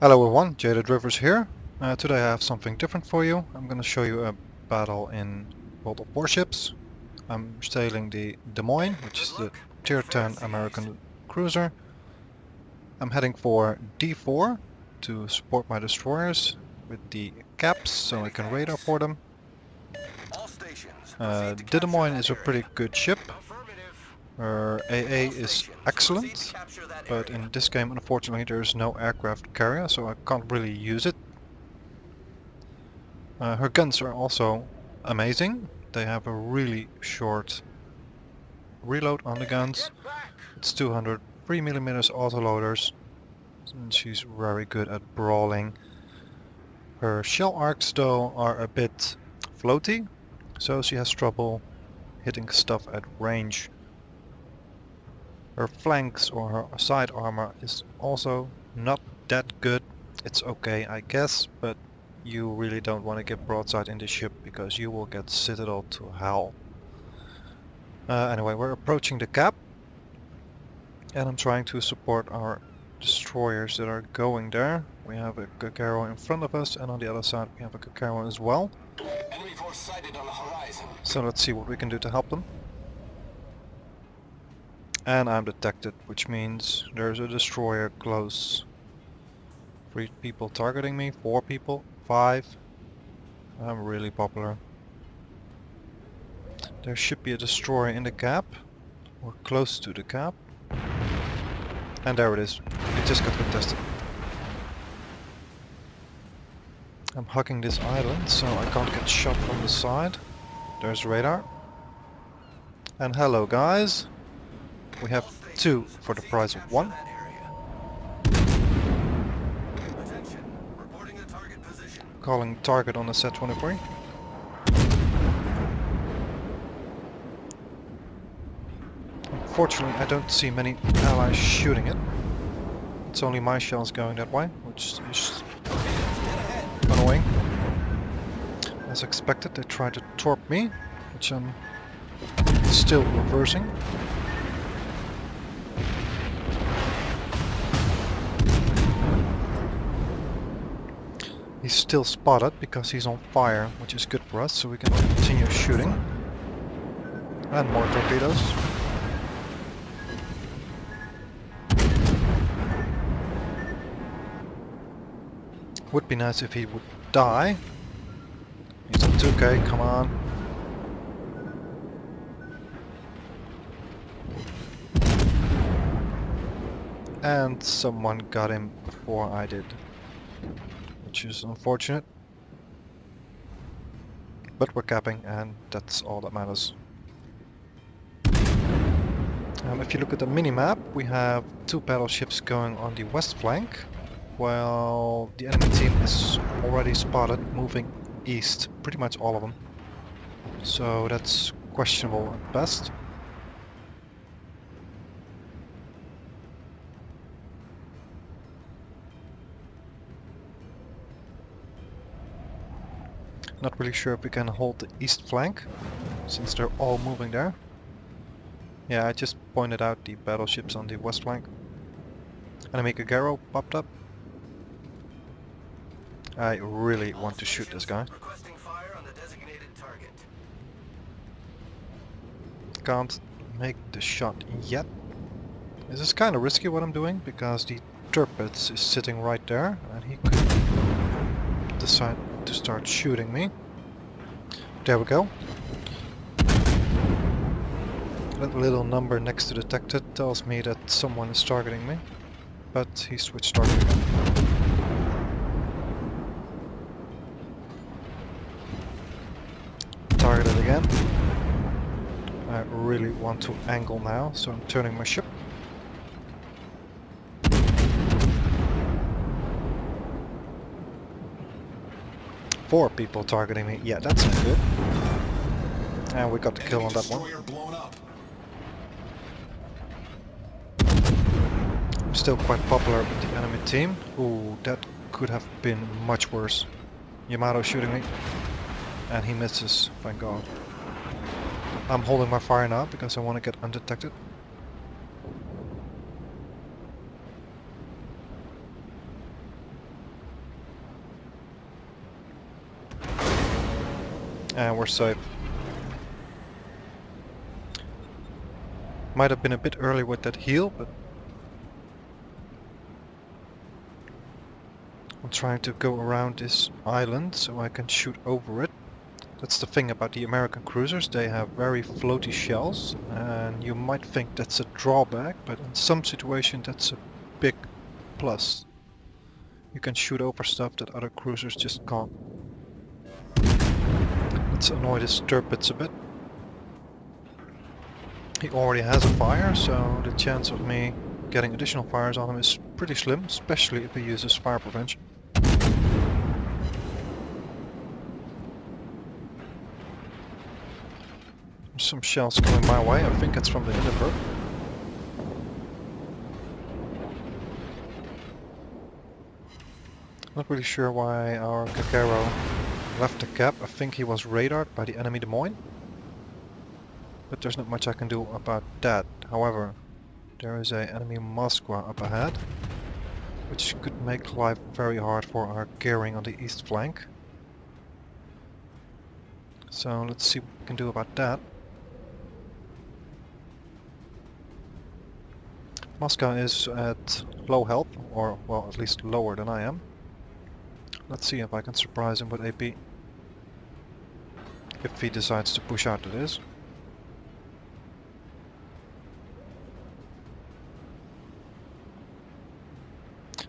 Hello everyone, Jaded Rivers here. Today I have something different for you. I'm going to show you a battle in World of Warships. I'm sailing the Des Moin, which is the Tier 10 American cruiser. I'm heading for D4 to support my destroyers with the caps so I can radar for them. The Des Moin is a pretty good ship. Her AA is excellent, but in this game unfortunately there's no aircraft carrier, so I can't really use it. Her guns are also amazing. They have a really short reload on the guns. It's 203mm autoloaders, and she's very good at brawling. Her shell arcs though are a bit floaty, so she has trouble hitting stuff at range. Her flanks or her side armor is also not that good. It's okay, I guess, but you really don't want to get broadside in the ship because you will get citadel to hell. Anyway, we're approaching the cap and I'm trying to support our destroyers that are going there. We have a Gagaro in front of us and on the other side we have a Gagaro as well. Enemy force sighted on the horizon. So let's see what we can do to help them. And I'm detected, which means there's a destroyer close. 3 people targeting me, 4 people, 5. I'm really popular. There should be a destroyer in the cap, or close to the cap. And there it is. It just got contested. I'm hugging this island, so I can't get shot from the side. There's radar. And hello guys. We have 2 for the price of 1. Calling target on the Z-23. Unfortunately, I don't see many allies shooting it. It's only my shells going that way, which is annoying. As expected, they tried to torp me, which I'm still reversing. He's still spotted because he's on fire, which is good for us, so we can continue shooting. And more torpedoes. Would be nice if he would die. He's on 2k, come on. And someone got him before I did. Which is unfortunate. But we're capping and that's all that matters. If you look at the mini-map, we have 2 battleships going on the west flank, while the enemy team is already spotted moving east, pretty much all of them. So that's questionable at best. Not really sure if we can hold the east flank, since they're all moving there. Yeah, I just pointed out the battleships on the west flank. Enemy Gagaro popped up. I really want to shoot this guy. Can't make the shot yet. This is kind of risky what I'm doing, because the Tirpitz is sitting right there, and he could decide to start shooting me. There we go. That little number next to detected tells me that someone is targeting me, but he switched target again. Targeted again. I really want to angle now, so I'm turning my ship. Four people targeting me. Yeah, that's not good. And we got the kill on that one. I'm still quite popular with the enemy team. Ooh, that could have been much worse. Yamato shooting me. And he misses, thank God. I'm holding my fire now because I want to get undetected. And we're safe. Might have been a bit early with that heal, but I'm trying to go around this island so I can shoot over it. That's the thing about the American cruisers, they have very floaty shells, and you might think that's a drawback, but in some situations that's a big plus. You can shoot over stuff that other cruisers just can't. Let's annoy this Stirpitz a bit. He already has a fire, so the chance of me getting additional fires on him is pretty slim, especially if he uses fire prevention. There's some shells coming my way, I think it's from the Hindenburg. Not really sure why our Gagaro left the cap. I think he was radared by the enemy Des Moin. But there's not much I can do about that. However, there is an enemy Moskwa up ahead, which could make life very hard for our gearing on the east flank. So let's see what we can do about that. Moscow is at low health, or well, at least lower than I am. Let's see if I can surprise him with AP. If he decides to push out, that is.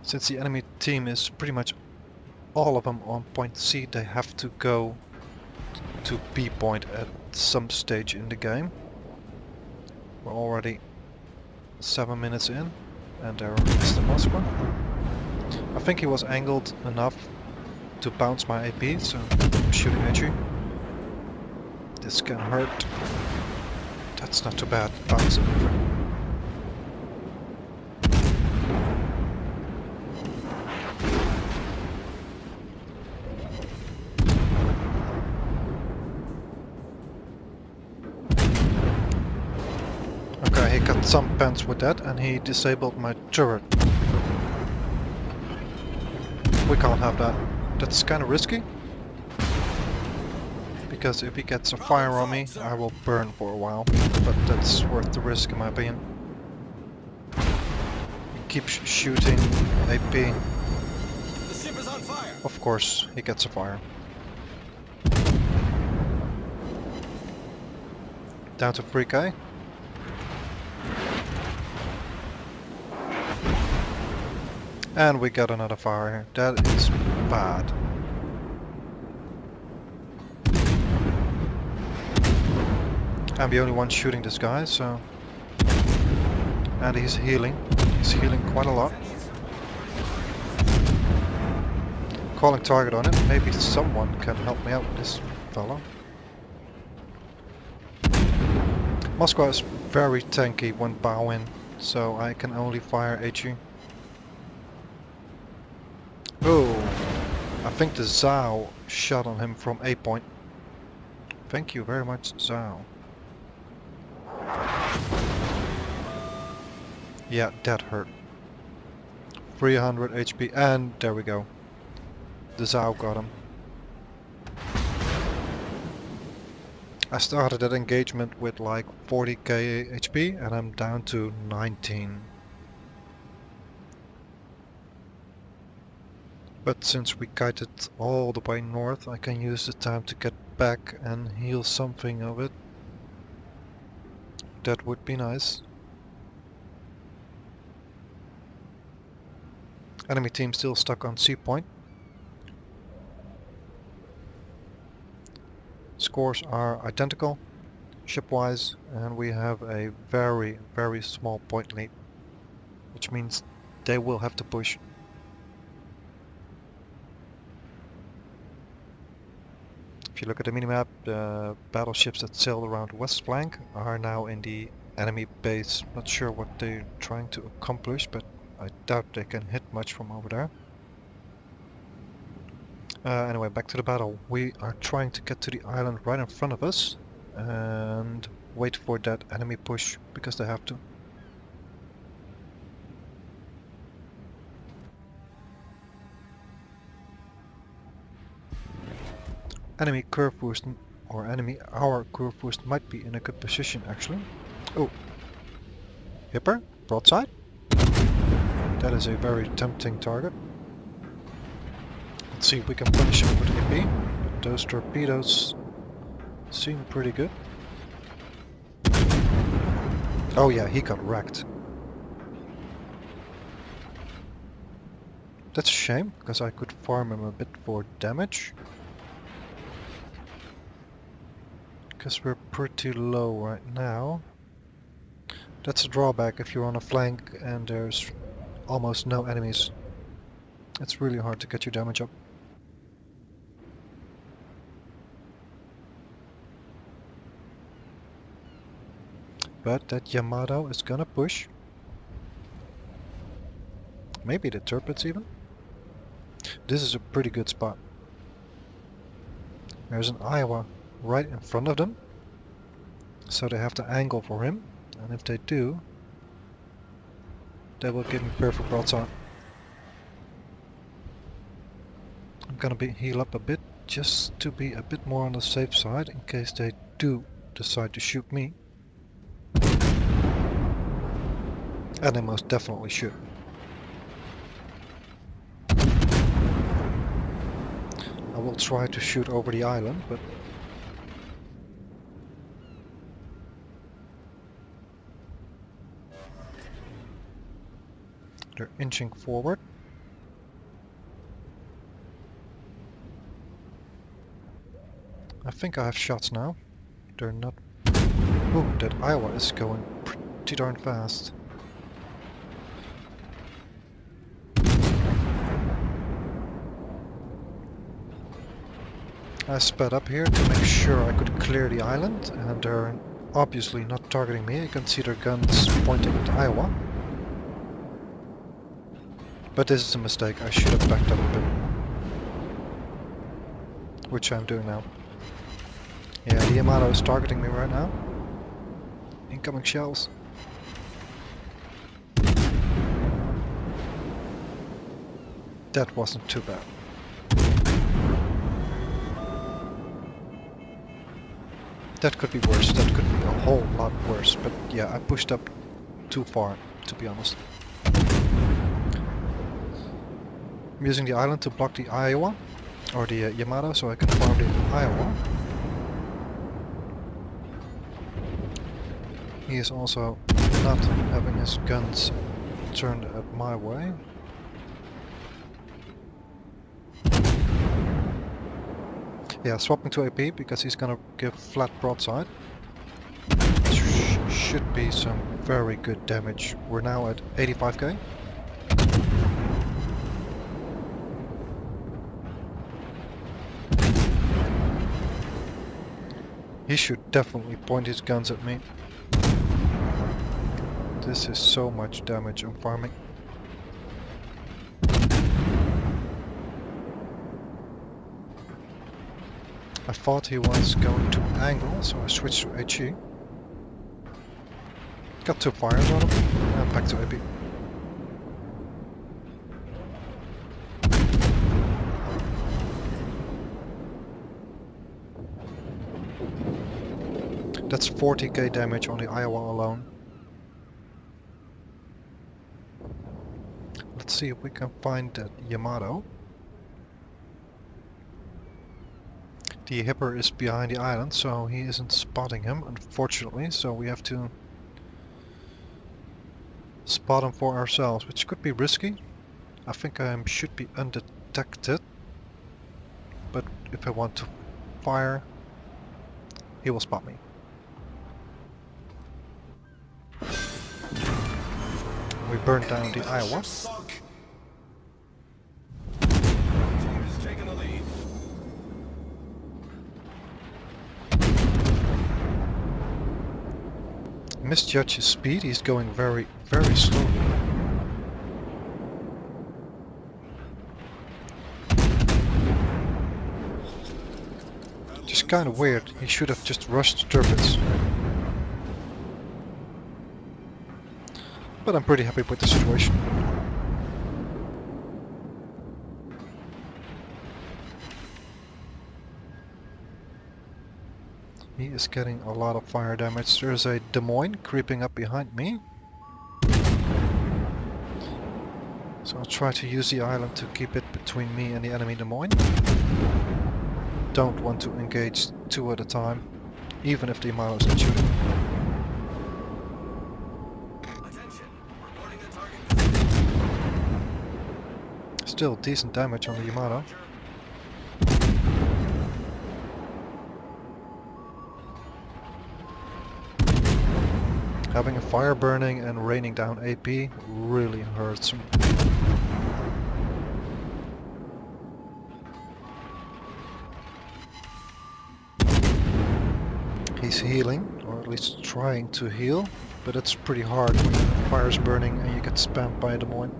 Since the enemy team is pretty much all of them on point C, they have to go to B point at some stage in the game. We're already 7 minutes in, and there is the Moskva. I think he was angled enough to bounce my AP, so I'm shooting at you. This can hurt. That's not too bad. Bounce it over. Okay, he got some pants with that, and he disabled my turret. We can't have that. That's kind of risky. Because if he gets a fire on me, I will burn for a while. But that's worth the risk in my opinion. He keeps shooting AP. The ship is on fire. Of course, he gets a fire. Down to 3k. And we got another fire here. That is bad. I'm the only one shooting this guy, so... And he's healing. He's healing quite a lot. Calling target on him. Maybe someone can help me out with this fellow. Moscow is very tanky when bow in, so I can only fire HE. Oh, I think the Zhao shot on him from A point. Thank you very much, Zhao. Yeah, that hurt. 300 HP, and there we go. The Zhao got him. I started that engagement with like 40k HP, and I'm down to 19. But since we kited all the way north, I can use the time to get back and heal something of it. That would be nice. Enemy team still stuck on C point. Scores are identical, ship-wise, and we have a very, very small point lead, which means they will have to push. If you look at the minimap, the battleships that sailed around the west flank are now in the enemy base. Not sure what they're trying to accomplish, but I doubt they can hit much from over there. Anyway, back to the battle. We are trying to get to the island right in front of us and wait for that enemy push, because they have to. Enemy curve or enemy, our curve boost might be in a good position actually. Oh, Hipper, broadside. That is a very tempting target. Let's see if we can punish him with AP. But those torpedoes seem pretty good. Oh yeah, he got wrecked. That's a shame, because I could farm him a bit for damage. Because we're pretty low right now. That's a drawback if you're on a flank and there's almost no enemies. It's really hard to get your damage up. But that Yamato is gonna push. Maybe the turrets even. This is a pretty good spot. There's an Iowa right in front of them. So they have to angle for him. And if they do, they will give me perfect broadside. I'm gonna heal up a bit just to be a bit more on the safe side in case they do decide to shoot me. And they most definitely should. I will try to shoot over the island, but they're inching forward. I think I have shots now. They're not... Oh, that Iowa is going pretty darn fast. I sped up here to make sure I could clear the island, and they're obviously not targeting me. You can see their guns pointing at Iowa. But this is a mistake. I should have backed up a bit. Which I'm doing now. Yeah, the Yamato is targeting me right now. Incoming shells. That wasn't too bad. That could be worse, that could be a whole lot worse, but yeah, I pushed up too far, to be honest. I'm using the island to block the Iowa, or the Yamato, so I can farm the Iowa. He is also not having his guns turned at my way. Yeah, swapping to AP because he's gonna give flat broadside. Should be some very good damage. We're now at 85k. He should definitely point his guns at me. This is so much damage I'm farming. I thought he was going to angle, so I switched to HE. Got 2 fires on him, and back to AP. That's 40k damage on the Iowa alone. Let's see if we can find that Yamato. The Hipper is behind the island, so he isn't spotting him, unfortunately, so we have to spot him for ourselves, which could be risky. I think I should be undetected, but if I want to fire, he will spot me. We burned down the Iowa. Misjudge his speed, he's going very, very slowly. Just kind of weird, he should have just rushed the turrets. But I'm pretty happy with the situation. is getting a lot of fire damage. There's a Des Moin creeping up behind me. So I'll try to use the island to keep it between me and the enemy Des Moin. Don't want to engage two at a time, even if the Yamato is not shooting. Attention. Reporting the target position. Still decent damage on the Yamato. Having a fire burning and raining down AP really hurts me. He's healing, or at least trying to heal, but it's pretty hard when the fire's burning and you get spammed by a Des Moin.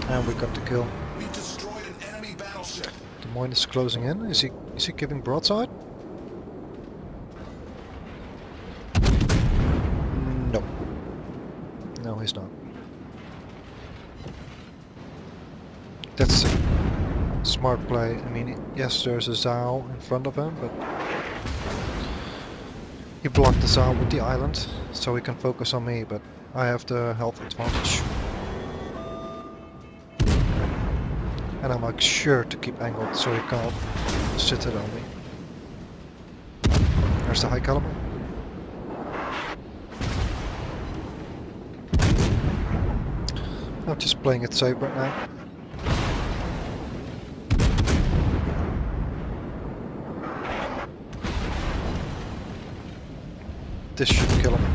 And we got the kill. We destroyed an enemy battleship. Des Moin is closing in. Is he giving broadside? No. No, he's not. That's a smart play. I mean, yes, there's a Zao in front of him, but he blocked the Zao with the island, so he can focus on me, but I have the health advantage. And I'm like sure to keep angled so he can't sit it on me. There's the high caliber. I'm just playing it safe right now. This should kill him.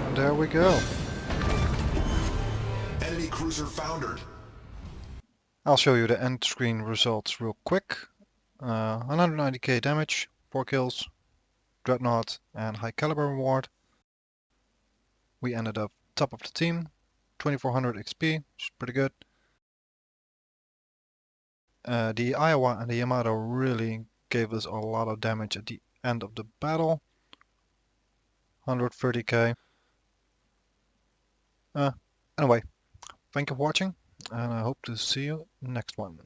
And there we go. Enemy cruiser foundered. I'll show you the end screen results real quick. 190k damage, 4 kills, Dreadnought and high caliber reward. We ended up top of the team, 2400 XP, which is pretty good. The Iowa and the Yamato really gave us a lot of damage at the end of the battle. 130k. Anyway, thank you for watching, and I hope to see you next one.